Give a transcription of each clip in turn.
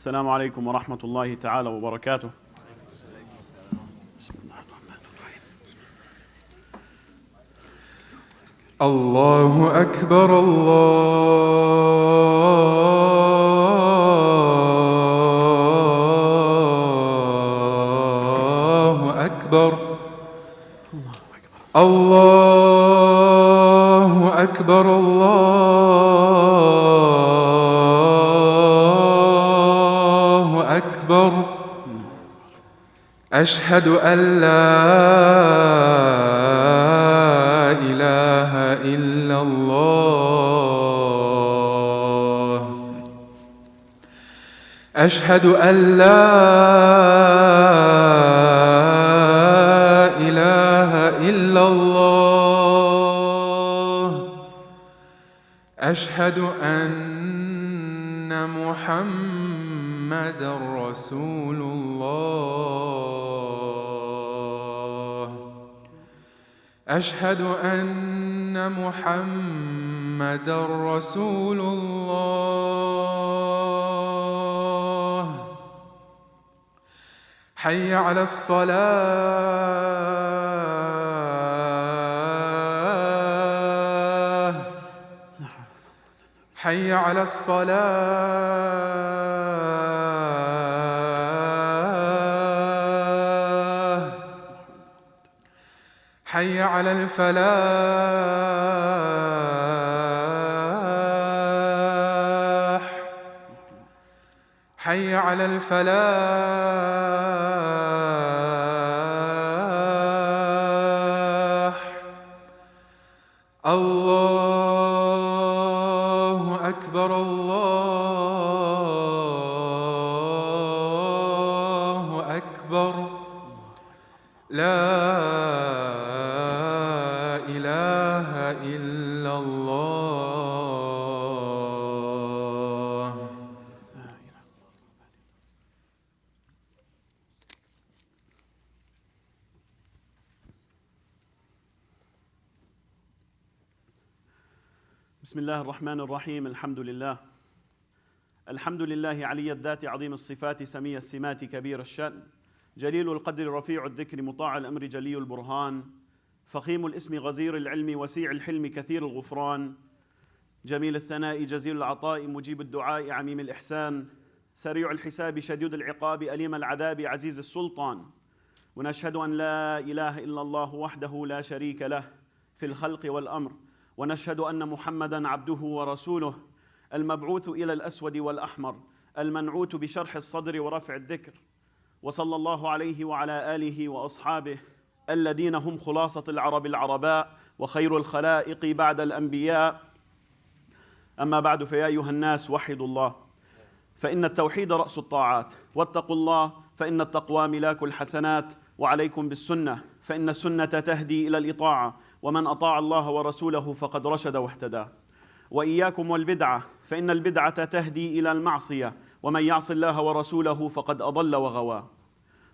السلام عليكم ورحمة الله تعالى وبركاته. بسم الله الرحمن الرحيم. الله أكبر الله أكبر الله أكبر الله أكبر. أشهد أن لا إله إلا الله. أشهد أن لا إله إلا الله. أشهد أن محمدًا رسول الله. أشهد أن محمدًا رسول الله. حي على الصلاة. حي على الصلاة. حي على الفلاح. حي على الفلاح. الله أكبر الله أكبر. لا إله إلا الله. بسم الله الرحمن الرحيم. الحمد لله علي الذات عظيم الصفات سمي السمات كبير الشأن جليل القدر رفيع الذكر مطاع الأمر جلي البرهان فخيم الاسم غزير العلم وسيع الحلم كثير الغفران جميل الثناء جزيل العطاء مجيب الدعاء عميم الإحسان سريع الحساب شديد العقاب أليم العذاب عزيز السلطان. ونشهد أن لا إله إلا الله وحده لا شريك له في الخلق والأمر. ونشهد أن محمدًا عبده ورسوله المبعوث إلى الأسود والأحمر المنعوت بشرح الصدر ورفع الذكر. وصلى الله عليه وعلى آله وأصحابه الذين هم خلاصة العرب العرباء وخير الخلائق بعد الأنبياء. أما بعد، فيا أيها الناس وحدوا الله، فإن التوحيد رأس الطاعات، واتقوا الله فإن التقوى ملاك الحسنات، وعليكم بالسنة فإن السنة تهدي إلى الإطاعة، ومن أطاع الله ورسوله فقد رشد واهتدى. وإياكم والبدعة فإن البدعة تهدي إلى المعصية، ومن يعص الله ورسوله فقد أضل وغوى.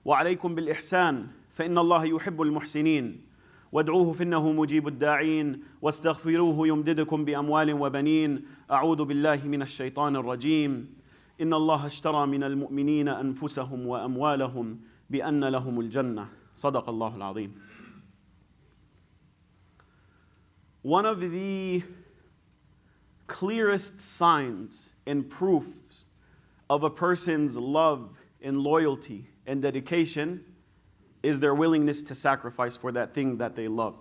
وعليكم بالإحسان فإن الله يحب المحسنين، وادعوه فإنه مجيب الداعين، واستغفروه يمددكم بأموال وبنين. أعوذ بالله من الشيطان الرجيم. إن الله اشترى من المؤمنين أنفسهم وأموالهم بأن لهم الجنة. صدق الله العظيم. One of the clearest signs and proofs of a person's love and loyalty and dedication is their willingness to sacrifice for that thing that they love,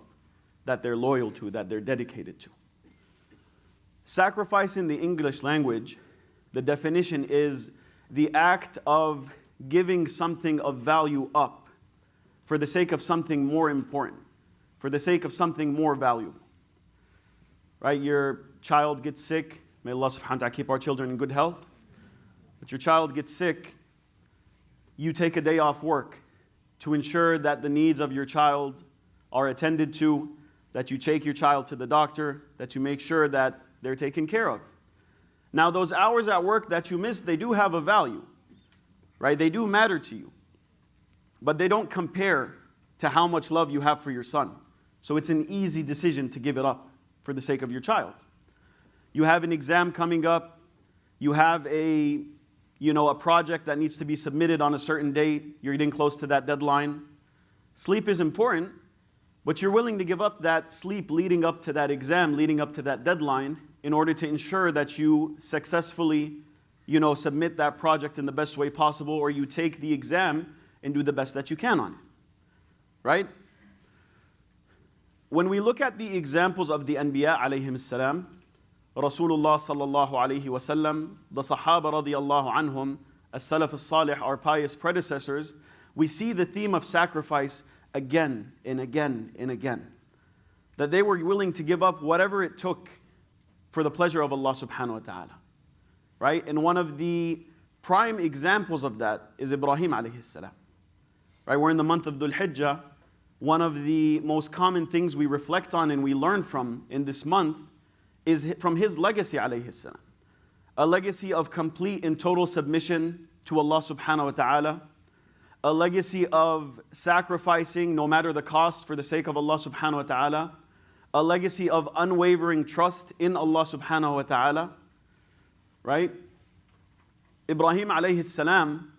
that they're loyal to, that they're dedicated to. Sacrifice in the English language, the definition is the act of giving something of value up for the sake of something more important, for the sake of something more valuable. Right? Your child gets sick. May Allah subhanahu wa ta'ala keep our children in good health. But your child gets sick, you take a day off work to ensure that the needs of your child are attended to, that you take your child to the doctor, that you make sure that they're taken care of. Now, those hours at work that you miss, they do have a value, right? They do matter to you. But they don't compare to how much love you have for your son. So it's an easy decision to give it up for the sake of your child. You have an exam coming up. You have a a project that needs to be submitted on a certain date, you're getting close to that deadline. Sleep is important, but you're willing to give up that sleep leading up to that exam, leading up to that deadline, in order to ensure that you successfully, submit that project in the best way possible, or you take the exam and do the best that you can on it. Right? When we look at the examples of the Anbiya alayhim salam, Rasulullah sallallahu alayhi wasallam, the Sahaba radiyallahu anhum, as-Salaf as-Salih, our pious predecessors, we see the theme of sacrifice again and again and again. That they were willing to give up whatever it took for the pleasure of Allah subhanahu wa ta'ala. Right? And one of the prime examples of that is Ibrahim alayhi salam. Right? We're in the month of Dhul Hijjah. One of the most common things we reflect on and we learn from in this month is from his legacy alayhi salam. A legacy of complete and total submission to Allah subhanahu wa ta'ala. A legacy of sacrificing no matter the cost for the sake of Allah subhanahu wa ta'ala. A legacy of unwavering trust in Allah subhanahu wa ta'ala. Right? Ibrahim alayhi salam,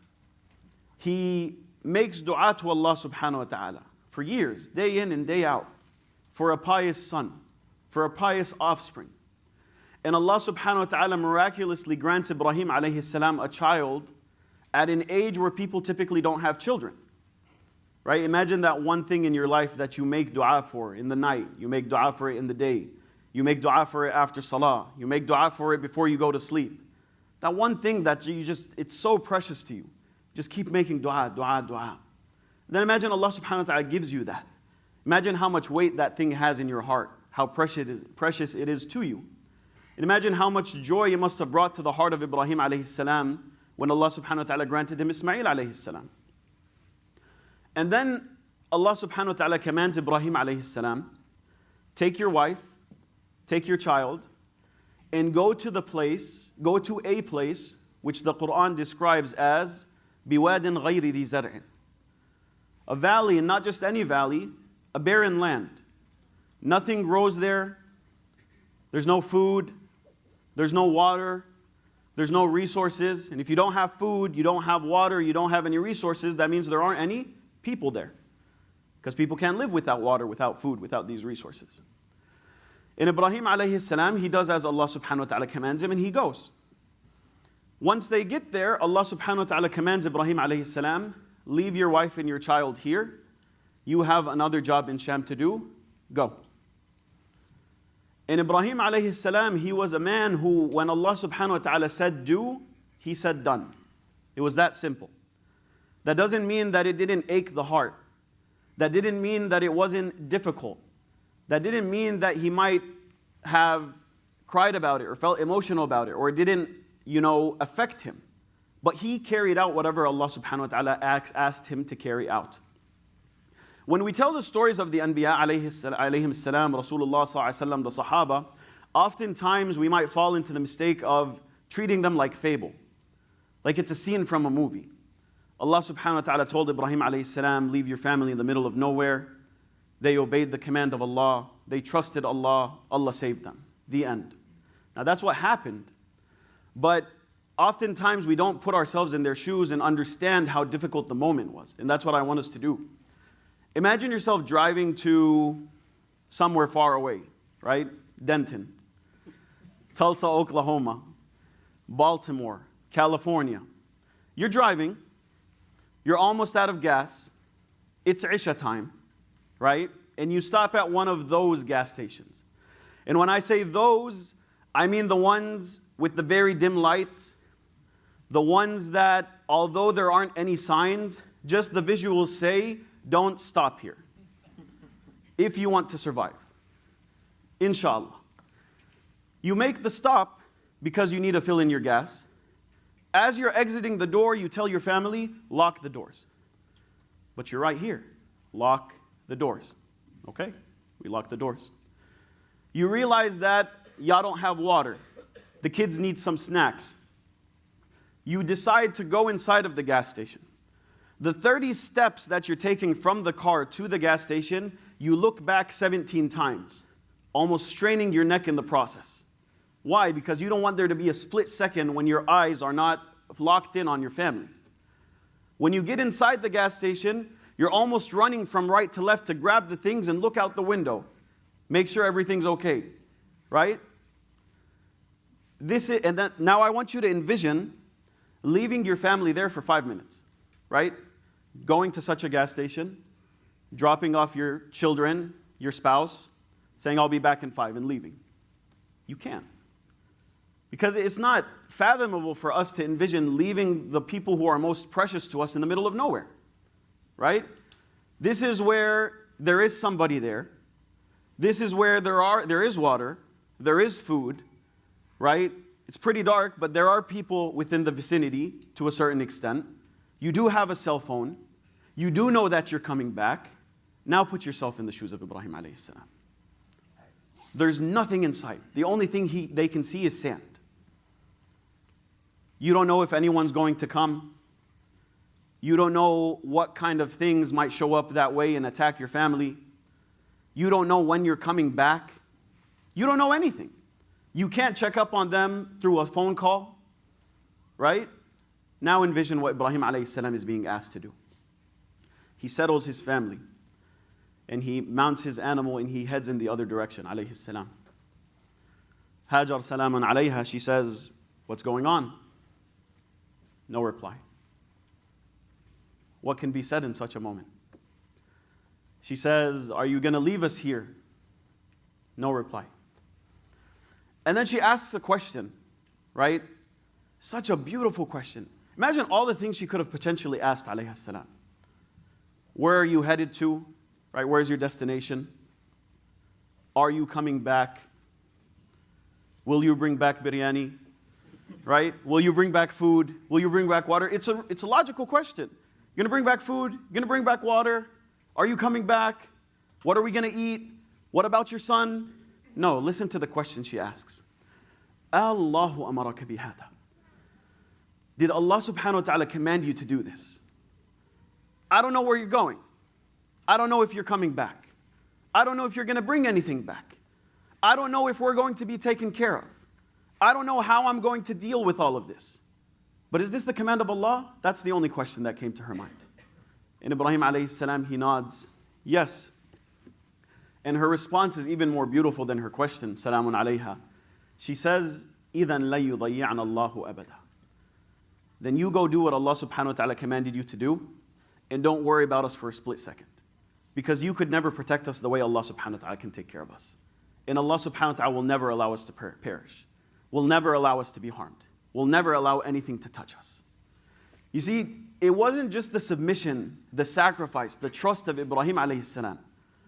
he makes dua to Allah subhanahu wa ta'ala for years, day in and day out, for a pious son, for a pious offspring. And Allah subhanahu wa ta'ala miraculously grants Ibrahim alayhi salam a child at an age where people typically don't have children. Right? Imagine that one thing in your life that you make dua for in the night, you make dua for it in the day, you make dua for it after salah, you make dua for it before you go to sleep. That one thing that it's so precious to you. Just keep making dua, dua, dua. Then imagine Allah subhanahu wa ta'ala gives you that. Imagine how much weight that thing has in your heart, how precious it is to you. And imagine how much joy it must have brought to the heart of Ibrahim alayhi salam when Allah subhanahu wa ta'ala granted him Ismail alayhi salam. And then Allah subhanahu wa ta'ala commands Ibrahim alayhi salam, take your wife, take your child, and go to a place which the Quran describes as biwadin ghayri dhi zar'in. A valley, and not just any valley, a barren land. Nothing grows there. There's no food. There's no water. There's no resources. And if you don't have food, you don't have water, you don't have any resources, that means there aren't any people there. Because people can't live without water, without food, without these resources. And Ibrahim alayhi salam, he does as Allah subhanahu wa ta'ala commands him, and he goes. Once they get there, Allah subhanahu wa ta'ala commands Ibrahim alayhi salam, leave your wife and your child here. You have another job in Sham to do. Go. And Ibrahim alayhi salam, he was a man who, when Allah subhanahu wa ta'ala said do, he said done. It was that simple. That doesn't mean that it didn't ache the heart. That didn't mean that it wasn't difficult. That didn't mean that he might have cried about it or felt emotional about it or it didn't, affect him. But he carried out whatever Allah subhanahu wa ta'ala asked him to carry out. When we tell the stories of the Anbiya alayhim salam, Rasulullah sallallahu alayhi wa sallam, the Sahaba, oftentimes we might fall into the mistake of treating them like fable. Like it's a scene from a movie. Allah subhanahu wa ta'ala told Ibrahim alayhi salam, leave your family in the middle of nowhere. They obeyed the command of Allah. They trusted Allah. Allah saved them. The end. Now that's what happened. But oftentimes we don't put ourselves in their shoes and understand how difficult the moment was. And that's what I want us to do. Imagine yourself driving to somewhere far away, right? Denton, Tulsa, Oklahoma, Baltimore, California. You're driving. You're almost out of gas. It's Isha time. Right? And you stop at one of those gas stations. And when I say those, I mean the ones with the very dim lights, the ones that, although there aren't any signs, just the visuals say, don't stop here. If you want to survive. Inshallah. You make the stop because you need to fill in your gas. As you're exiting the door, you tell your family, lock the doors. But you're right here. Lock the doors. Okay? We lock the doors. You realize that y'all don't have water. The kids need some snacks. You decide to go inside of the gas station. The 30 steps that you're taking from the car to the gas station, you look back 17 times, almost straining your neck in the process. Why? Because you don't want there to be a split second when your eyes are not locked in on your family. When you get inside the gas station, you're almost running from right to left to grab the things and look out the window. Make sure everything's okay, right? Now I want you to envision leaving your family there for 5 minutes, right? Going to such a gas station, dropping off your children, your spouse, saying, I'll be back in 5, and leaving. You can't. Because it's not fathomable for us to envision leaving the people who are most precious to us in the middle of nowhere, right? This is where there is somebody there. This is where there is water, there is food, right? It's pretty dark, but there are people within the vicinity to a certain extent. You do have a cell phone. You do know that you're coming back. Now put yourself in the shoes of Ibrahim alayhi salam. There's nothing in sight. The only thing they can see is sand. You don't know if anyone's going to come. You don't know what kind of things might show up that way and attack your family. You don't know when you're coming back. You don't know anything. You can't check up on them through a phone call, right? Now envision what Ibrahim alayhi salam is being asked to do. He settles his family, and he mounts his animal, and he heads in the other direction, alayhi salam. Hajar salamun alayha, she says, what's going on? No reply. What can be said in such a moment? She says, are you going to leave us here? No reply. And then she asks a question, right? Such a beautiful question. Imagine all the things she could have potentially asked, alayhi salam. Where are you headed to? Right? Where's your destination? Are you coming back? Will you bring back biryani? Right? Will you bring back food? Will you bring back water? It's a logical question. You're going to bring back food? You're going to bring back water? Are you coming back? What are we going to eat? What about your son? No, listen to the question she asks. Allahu amaraka bihada. Did Allah subhanahu wa ta'ala command you to do this? I don't know where you're going. I don't know if you're coming back. I don't know if you're going to bring anything back. I don't know if we're going to be taken care of. I don't know how I'm going to deal with all of this. But is this the command of Allah? That's the only question that came to her mind. And Ibrahim alayhi salam, he nods, yes. And her response is even more beautiful than her question, salamun alayha. She says, إِذَنْ لَا يُضَيِّعْنَ اللَّهُ أَبَدًا. Then you go do what Allah subhanahu wa ta'ala commanded you to do, and don't worry about us for a split second. Because you could never protect us the way Allah subhanahu wa ta'ala can take care of us. And Allah subhanahu wa ta'ala will never allow us to perish. Will never allow us to be harmed. Will never allow anything to touch us. You see, it wasn't just the submission, the sacrifice, the trust of Ibrahim alayhi salam,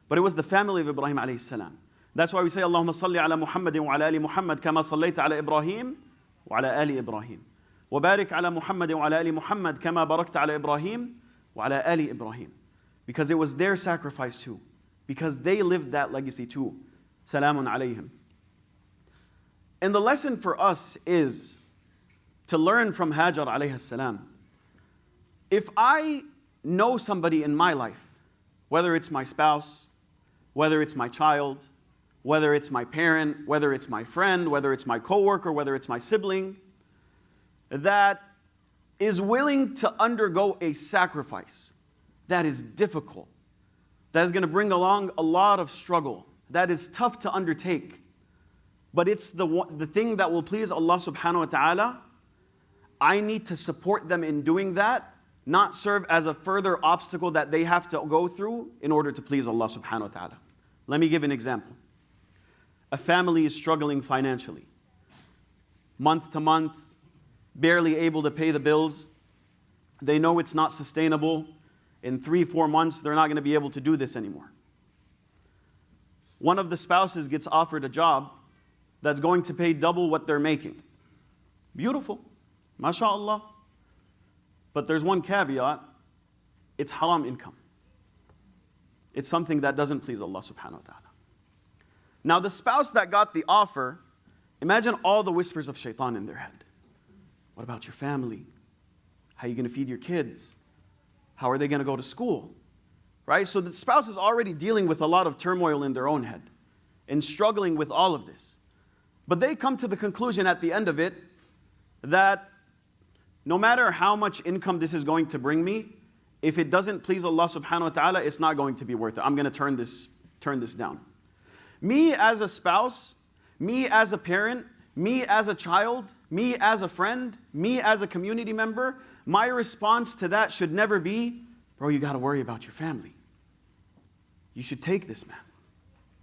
but it was the family of Ibrahim alayhi salam. That's why we say, Allahumma salli ala Muhammadin wa ala ali Muhammad kama sallayta ala Ibrahim wa ala ali Ibrahim. Wa barik ala Muhammadin wa ala ali Muhammad kama barakta ala Ibrahim wa ala ali Ibrahim. Because it was their sacrifice too. Because they lived that legacy too. Salamun alayhim. And the lesson for us is to learn from Hajar alayhi salam. If I know somebody in my life, whether it's my spouse, whether it's my child, whether it's my parent, whether it's my friend, whether it's my coworker, whether it's my sibling, that is willing to undergo a sacrifice that is difficult, that is going to bring along a lot of struggle, that is tough to undertake, but it's the thing that will please Allah subhanahu wa ta'ala, I need to support them in doing that, not serve as a further obstacle that they have to go through in order to please Allah subhanahu wa ta'ala. Let me give an example. A family is struggling financially. Month to month, barely able to pay the bills. They know it's not sustainable. In 3-4 months, they're not going to be able to do this anymore. One of the spouses gets offered a job that's going to pay double what they're making. Beautiful. MashaAllah. But there's one caveat. It's haram income. It's something that doesn't please Allah subhanahu wa ta'ala. Now the spouse that got the offer, imagine all the whispers of shaitan in their head. What about your family? How are you going to feed your kids? How are they going to go to school? Right? So the spouse is already dealing with a lot of turmoil in their own head and struggling with all of this. But they come to the conclusion at the end of it that no matter how much income this is going to bring me, if it doesn't please Allah subhanahu wa ta'ala, it's not going to be worth it. I'm going to turn this down. Me as a spouse, me as a parent, me as a child, me as a friend, me as a community member, my response to that should never be, bro, you got to worry about your family. You should take this, man.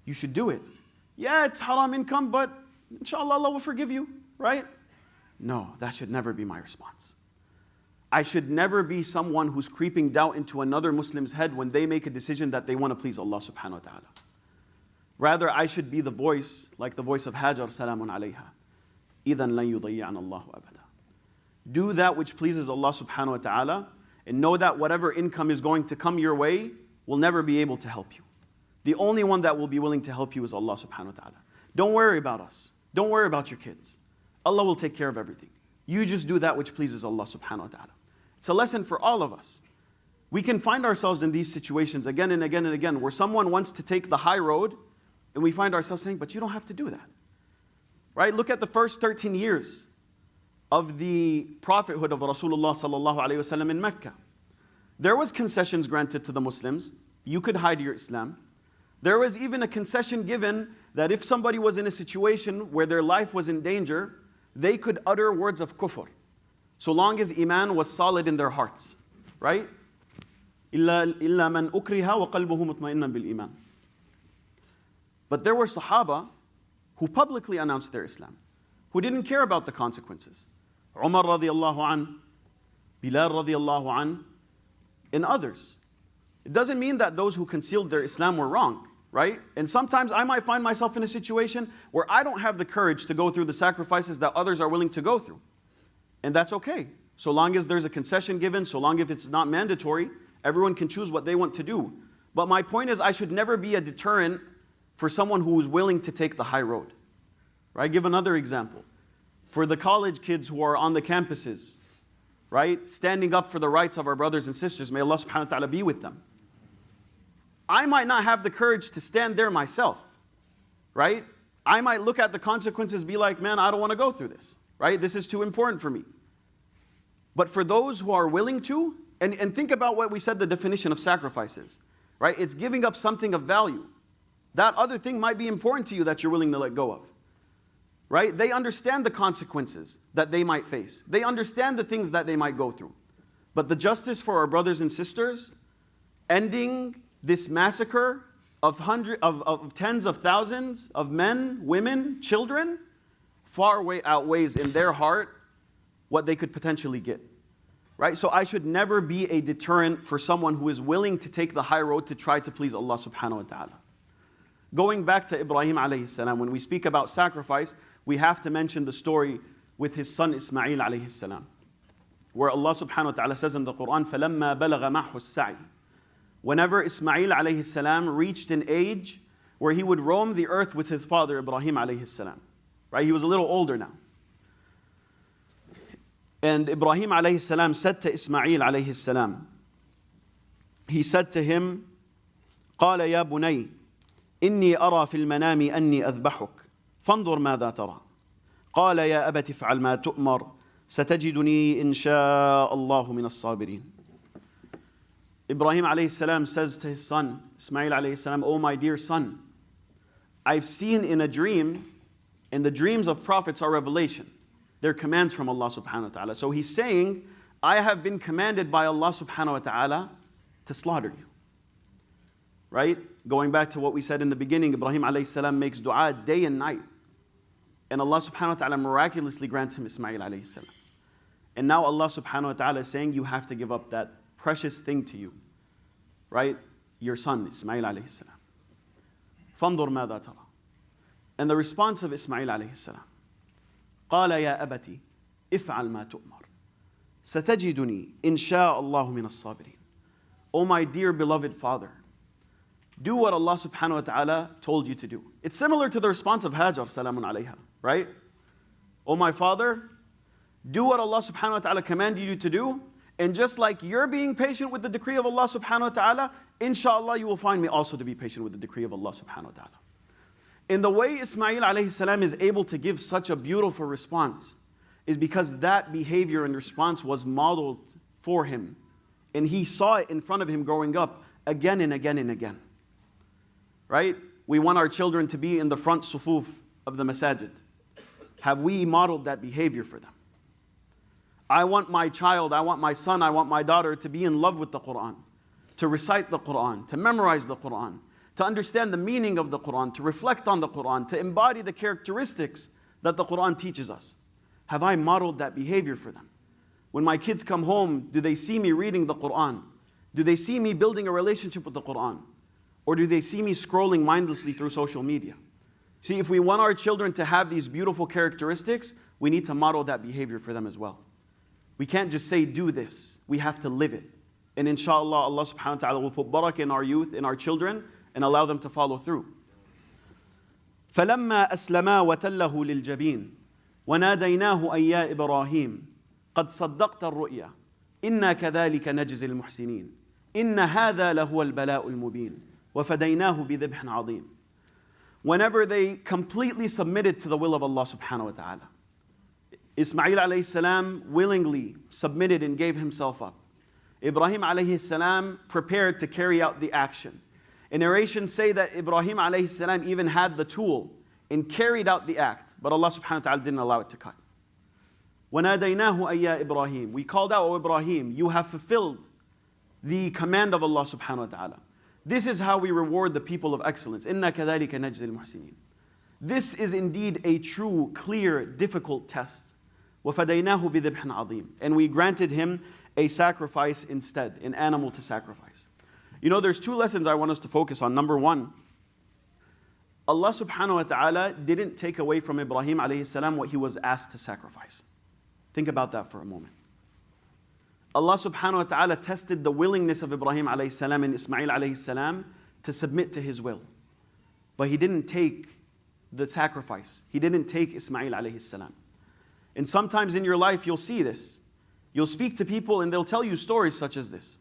You should do it. Yeah, it's haram income, but inshallah, Allah will forgive you, right? No, that should never be my response. I should never be someone who's creeping doubt into another Muslim's head when they make a decision that they want to please Allah subhanahu wa ta'ala. Rather, I should be the voice, like the voice of Hajar, salamun alayha. إِذًا لَن يُضَيِّعَنَ اللَّهُ أَبَدًا. Do that which pleases Allah subhanahu wa ta'ala, and know that whatever income is going to come your way will never be able to help you. The only one that will be willing to help you is Allah subhanahu wa ta'ala. Don't worry about us. Don't worry about your kids. Allah will take care of everything. You just do that which pleases Allah subhanahu wa ta'ala. It's a lesson for all of us. We can find ourselves in these situations again and again and again where someone wants to take the high road and we find ourselves saying, but you don't have to do that. Right? Look at the first 13 years of the prophethood of Rasulullah sallallahu alayhi wasallam in Mecca. There was concessions granted to the Muslims. You could hide your Islam. There was even a concession given that if somebody was in a situation where their life was in danger, they could utter words of kufr, so long as iman was solid in their hearts. Right? إِلَّا مَنْ أُكْرِهَا وَقَلْبُهُ مُطْمَئِنًّا بِالْإِيمَانِ. But there were Sahaba who publicly announced their Islam, who didn't care about the consequences. Umar radiallahu an, Bilal radiallahu an, and others. It doesn't mean that those who concealed their Islam were wrong, right? And sometimes I might find myself in a situation where I don't have the courage to go through the sacrifices that others are willing to go through. And that's okay. So long as there's a concession given, so long as it's not mandatory, everyone can choose what they want to do. But my point is, I should never be a deterrent for someone who is willing to take the high road. Right? Give another example. For the college kids who are on the campuses, right? Standing up for the rights of our brothers and sisters, may Allah subhanahu wa ta'ala be with them. I might not have the courage to stand there myself, right? I might look at the consequences, be like, man, I don't want to go through this, right? This is too important for me. But for those who are willing to, and think about what we said the definition of sacrifices, right? It's giving up something of value. That other thing might be important to you that you're willing to let go of, right? They understand the consequences that they might face. They understand the things that they might go through. But the justice for our brothers and sisters, ending this massacre of tens of thousands of men, women, children, far outweighs in their heart what they could potentially get. Right? So I should never be a deterrent for someone who is willing to take the high road to try to please Allah subhanahu wa ta'ala. Going back to Ibrahim alayhi salam, when we speak about sacrifice, we have to mention the story with his son Ismail alayhi salam, where Allah subhanahu wa ta'ala says in the Quran, فَلَمَّا بَلَغَ مَعْهُ السَّعْيِ. Whenever Ismail alayhi salam reached an age where he would roam the earth with his father Ibrahim alayhi salam. Right? He was a little older now. And Ibrahim alayhi salam said to Ismail alayhi salam, he said to him, قَالَ يَا بُنَيْ إِنِّي أَرَى فِي الْمَنَامِ أَنِّي أَذْبَحُكَ فانظر ماذا ترى قال يا أبت افعل ما تؤمر ستجدني إن شاء الله من الصابرين. Ibrahim alayhi salam says to his son, Ismail alayhi salam, oh my dear son, I've seen in a dream, and the dreams of prophets are revelation. They're commands from Allah subhanahu wa ta'ala. So he's saying, I have been commanded by Allah subhanahu wa ta'ala to slaughter you. Right? Going back to what we said in the beginning, Ibrahim alayhi salam makes dua day and night. And Allah subhanahu wa ta'ala miraculously grants him Ismail alayhi salam. And now Allah subhanahu wa ta'ala is saying, you have to give up that precious thing to you. Right? Your son, Ismail alayhi salam. فانظر ماذا ترى. And the response of Ismail alayhi salam, قال يا أبتي افعل ما تؤمر ستجدني إن شاء الله من الصابرين. Oh my dear beloved father, do what Allah subhanahu wa ta'ala told you to do. It's similar to the response of Hajar, salamun alayha, right? Oh my father, do what Allah subhanahu wa ta'ala commanded you to do, and just like you're being patient with the decree of Allah subhanahu wa ta'ala, inshallah you will find me also to be patient with the decree of Allah subhanahu wa ta'ala. In the way Ismail alayhi salam is able to give such a beautiful response, is because that behavior and response was modeled for him. And he saw it in front of him growing up again and again and again. Right? We want our children to be in the front sufuf of the masajid. Have we modeled that behavior for them? I want my child, I want my son, I want my daughter to be in love with the Quran, to recite the Quran, to memorize the Quran, to understand the meaning of the Quran, to reflect on the Quran, to embody the characteristics that the Quran teaches us. Have I modeled that behavior for them? When my kids come home, do they see me reading the Quran? Do they see me building a relationship with the Quran? Or do they see me scrolling mindlessly through social media? See, if we want our children to have these beautiful characteristics, we need to model that behavior for them as well. We can't just say, do this. We have to live it. And inshallah, Allah subhanahu wa ta'ala will put barakah in our youth, in our children, and allow them to follow through. فَلَمَّا أَسْلَمَا وَتَلَّهُ لِلْجَبِينِ وَنَادَيْنَاهُ أَيْ يَا إِبْرَاهِيمُ قَدْ صَدَّقْتَ الرُّؤْيَا إِنَّا كَذَلِكَ نَجْزِي الْمُحْسِنِينَ إِنَّ هَذَا لَهُوَ الْبَلَاءُ الْمُبِينُ وَفَدَيْنَاهُ بِذِبْحٍ عَظِيمٍ. Whenever they completely submitted to the will of Allah subhanahu wa ta'ala, Ismail alayhi salam willingly submitted and gave himself up. Ibrahim alayhi salam prepared to carry out the action. And narrations say that Ibrahim alayhi salam even had the tool and carried out the act, but Allah subhanahu wa ta'ala didn't allow it to cut. وَنَادَيْنَاهُ أَيَّا إِبْرَاهِيمُ. We called out, O Ibrahim, you have fulfilled the command of Allah subhanahu wa ta'ala. This is how we reward the people of excellence. إِنَّا كَذَلِكَ نَجْزِي الْمُحْسِنِينَ. This is indeed a true, clear, difficult test. وَفَدَيْنَاهُ بِذِبْحٍ عَظِيمٍ. And we granted him a sacrifice instead, an animal to sacrifice. You know, there's two lessons I want us to focus on. Number one, Allah subhanahu wa ta'ala didn't take away from Ibrahim alayhi salam what he was asked to sacrifice. Think about that for a moment. Allah subhanahu wa ta'ala tested the willingness of Ibrahim alayhi salam and Ismail alayhi salam to submit to his will. But he didn't take the sacrifice. He didn't take Ismail alayhi salam. And sometimes in your life you'll see this. You'll speak to people and they'll tell you stories such as this.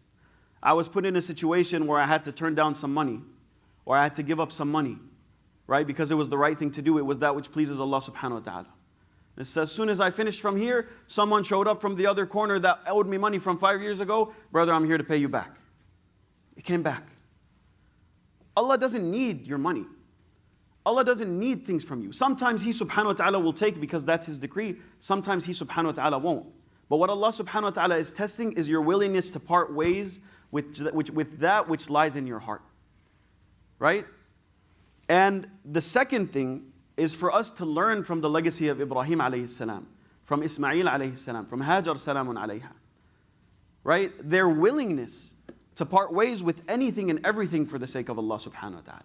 I was put in a situation where I had to turn down some money, or I had to give up some money, right? Because it was the right thing to do. It was that which pleases Allah subhanahu wa ta'ala. It says, as soon as I finished from here, someone showed up from the other corner that owed me money from 5 years ago. Brother, I'm here to pay you back. It came back. Allah doesn't need your money. Allah doesn't need things from you. Sometimes He subhanahu wa ta'ala will take because that's His decree. Sometimes He subhanahu wa ta'ala won't. But what Allah subhanahu wa ta'ala is testing is your willingness to part ways with that which lies in your heart. Right? And the second thing is for us to learn from the legacy of Ibrahim alayhi salam, from Ismail alayhi salam, from Hajar salamun alayha. Right? Their willingness to part ways with anything and everything for the sake of Allah subhanahu wa ta'ala.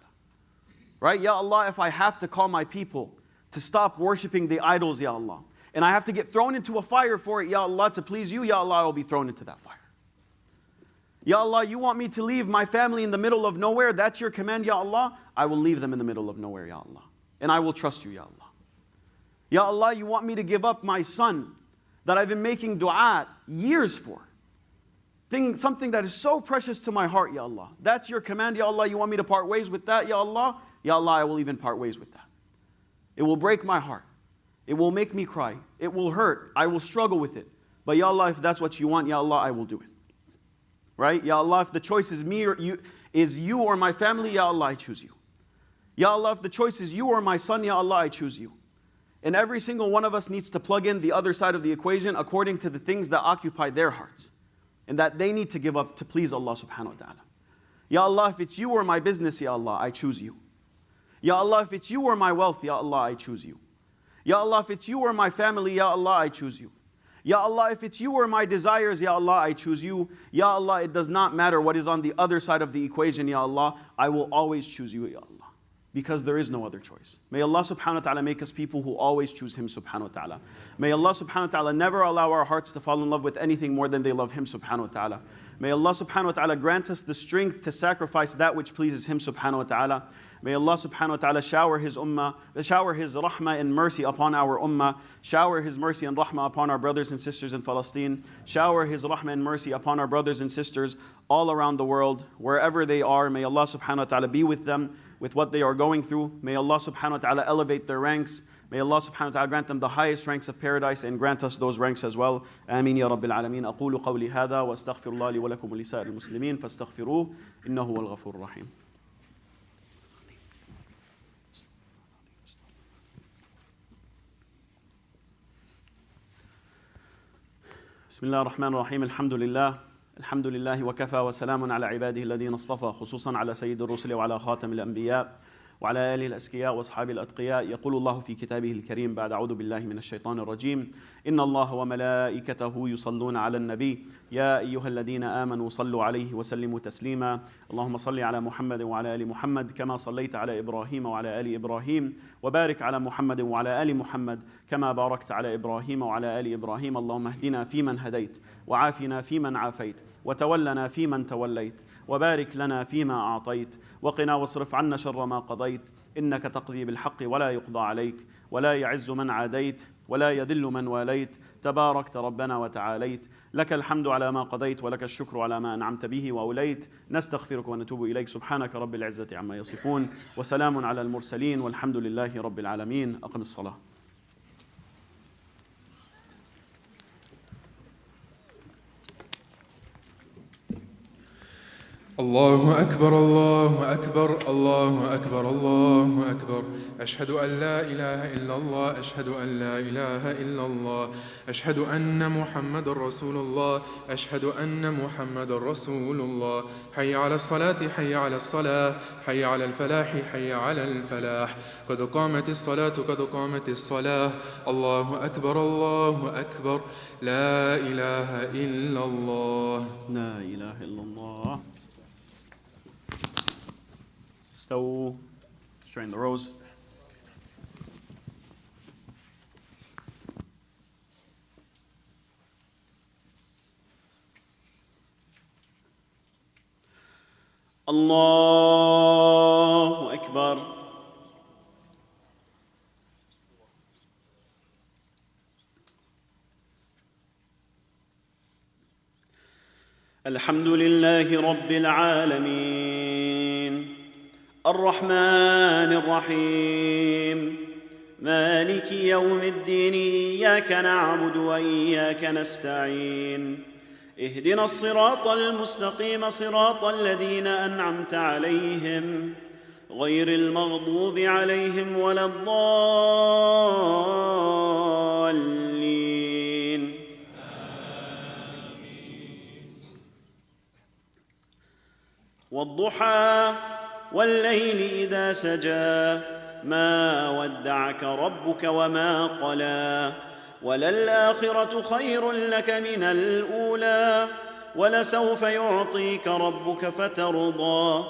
Right? Ya Allah, if I have to call my people to stop worshipping the idols, Ya Allah, and I have to get thrown into a fire for it, Ya Allah, to please you, Ya Allah, I will be thrown into that fire. Ya Allah, you want me to leave my family in the middle of nowhere, that's your command, Ya Allah, I will leave them in the middle of nowhere, Ya Allah. And I will trust you, Ya Allah. Ya Allah, you want me to give up my son that I've been making dua years for. Something that is so precious to my heart, Ya Allah. That's your command, Ya Allah, you want me to part ways with that, Ya Allah? Ya Allah, I will even part ways with that. It will break my heart. It will make me cry. It will hurt. I will struggle with it. But Ya Allah, if that's what you want, Ya Allah, I will do it. Right? Ya Allah, if the choice is me or you or my family, Ya Allah, I choose you. Ya Allah, if the choice is you or my son, Ya Allah, I choose you. And every single one of us needs to plug in the other side of the equation according to the things that occupy their hearts and that they need to give up to please Allah subhanahu wa ta'ala. Ya Allah, if it's you or my business, Ya Allah, I choose you. Ya Allah, if it's you or my wealth, Ya Allah, I choose you. Ya Allah, if it's you or my family, Ya Allah, I choose you. Ya Allah, if it's you or my desires, Ya Allah, I choose you. Ya Allah, it does not matter what is on the other side of the equation, Ya Allah, I will always choose you, Ya Allah. Because there is no other choice. May Allah subhanahu wa ta'ala make us people who always choose Him subhanahu wa ta'ala. May Allah subhanahu wa ta'ala never allow our hearts to fall in love with anything more than they love Him subhanahu wa ta'ala. May Allah subhanahu wa ta'ala grant us the strength to sacrifice that which pleases Him subhanahu wa ta'ala. May Allah subhanahu wa ta'ala shower His rahmah and mercy upon our ummah. Shower His mercy and rahmah upon our brothers and sisters in Palestine. Shower His rahmah and mercy upon our brothers and sisters all around the world, wherever they are. May Allah subhanahu wa ta'ala be with them, with what they are going through. May Allah subhanahu wa ta'ala elevate their ranks. May Allah subhanahu wa ta'ala grant them the highest ranks of paradise and grant us those ranks as well. Ameen ya Rabbil Alameen. أقول قولي هذا وأستغفر الله لي ولكم ولسائر المسلمين فاستغفروه إنه هو الغفور الرحيم. بسم الله الرحمن الرحيم. الحمد لله وكفى وسلام على عباده الذين اصطفى خصوصا على سيد الرسل وعلى خاتم الأنبياء وعلى آله الأسكياء وأصحابه الأتقياء. يقول الله في كتابه الكريم بعد أعوذ بالله من الشيطان الرجيم: إن الله وملائكته يصلون على النبي يا أيها الذين آمنوا صلوا عليه وسلموا تسليما. اللهم صل على محمد وعلى آل محمد كما صليت على إبراهيم وعلى آل إبراهيم وبارك على محمد وعلى آل محمد كما باركت على إبراهيم وعلى آل إبراهيم. اللهم اهدنا فيمن هديت وعافنا فيمن عافيت وتولنا فيمن توليت وبارك لنا فيما أعطيت وقنا واصرف عنا شر ما قضيت إنك تقضي بالحق ولا يقضى عليك ولا يعز من عاديت ولا يذل من واليت تباركت ربنا وتعاليت. لك الحمد على ما قضيت ولك الشكر على ما أنعمت به وأوليت. نستغفرك ونتوب إليك. سبحانك رب العزة عما يصفون وسلام على المرسلين والحمد لله رب العالمين. أقم الصلاة. الله أكبر الله أكبر الله أكبر الله أكبر. أشهد أن لا إله إلا الله أشهد أن لا إله إلا الله أشهد أن محمد رسول الله أشهد أن محمد رسول الله. حي على الصلاة حي على الصلاة حي على الفلاح حي على الفلاح. قد قامت الصلاة قد قامت الصلاة. الله أكبر الله أكبر. لا إله إلا الله لا إله إلا الله. استووا. Straighten the rows. الله أكبر. الحمد لله رب العالمين الرحمن الرحيم مالك يوم الدين إياك نعبد وإياك نستعين اهدنا الصراط المستقيم صراط الذين أنعمت عليهم غير المغضوب عليهم ولا الضالين. والضحى والليل إذا سجى ما ودعك ربك وما قلى وللآخرة خير لك من الأولى ولسوف يعطيك ربك فترضى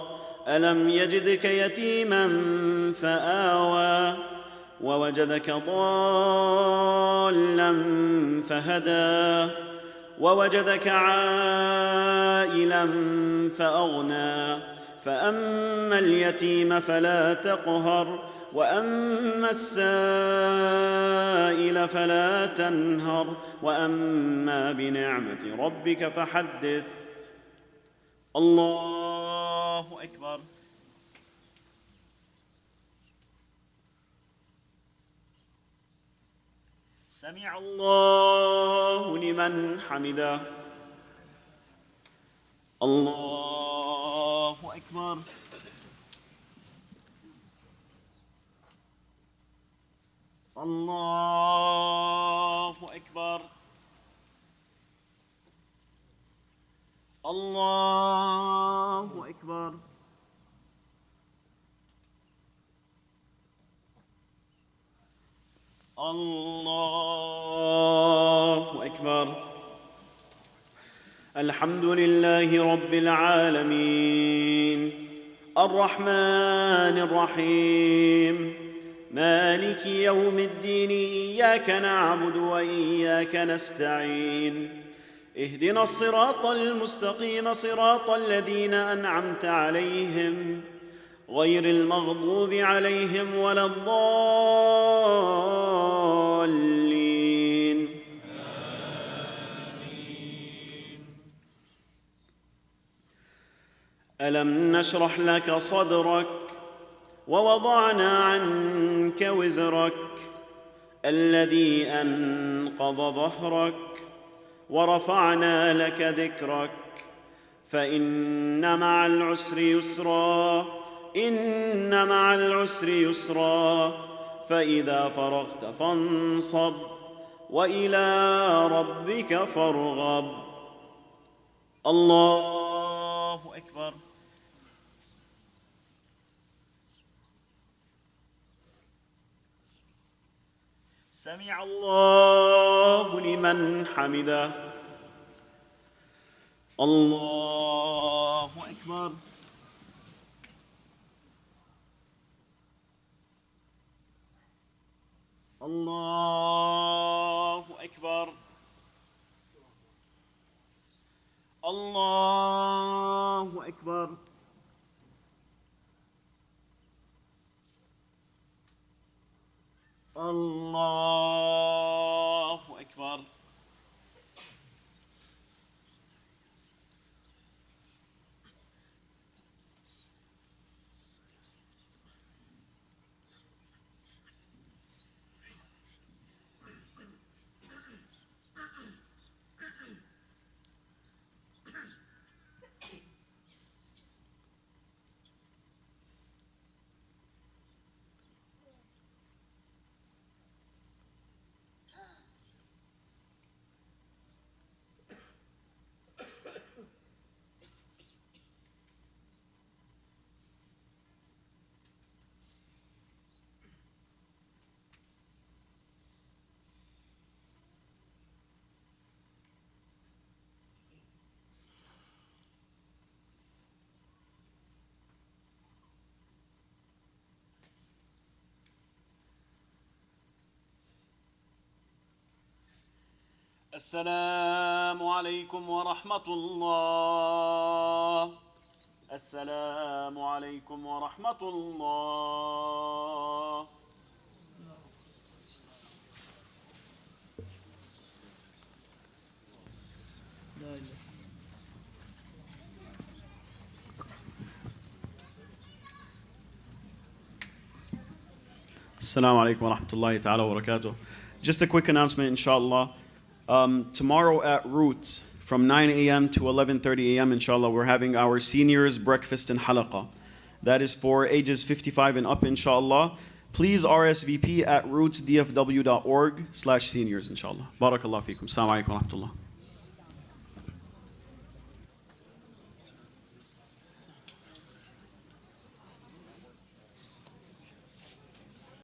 ألم يجدك يتيما فآوى ووجدك ضالا فهدى ووجدك عائلا فأغنى فأما اليتيم فلا تقهر وأما السائل فلا تنهر وأما بنعمة ربك فحدث. الله أكبر. سمع الله لمن حمده. الله أكبر. الله أكبر. الله أكبر. الله أكبر. الحمد لله رب العالمين الرحمن الرحيم مالك يوم الدين إياك نعبد وإياك نستعين اهدنا الصراط المستقيم صراط الذين أنعمت عليهم غير المغضوب عليهم ولا الضالين. ألم نشرح لك صدرك ووضعنا عنك وزرك الذي أنقض ظهرك ورفعنا لك ذكرك فإن مع العسر يسرا إن مع العسر يسرا فإذا فرغت فانصب وإلى ربك فارغب. الله أكبر. سمع الله لمن حمده. الله أكبر. الله أكبر. الله أكبر. الله أكبر. السلام عليكم ورحمة الله. السلام عليكم ورحمة الله. السلام عليكم ورحمة الله تعالى وبركاته. Just a quick announcement, inshallah. Tomorrow at Roots from 9 a.m. to 11:30 a.m. inshallah, we're having our seniors breakfast in halaqah. That is for ages 55 and up, inshallah. Please RSVP at rootsdfw.org/seniors, inshallah. Barakallah feekum. Assalamu alaikum wa rahmatullah.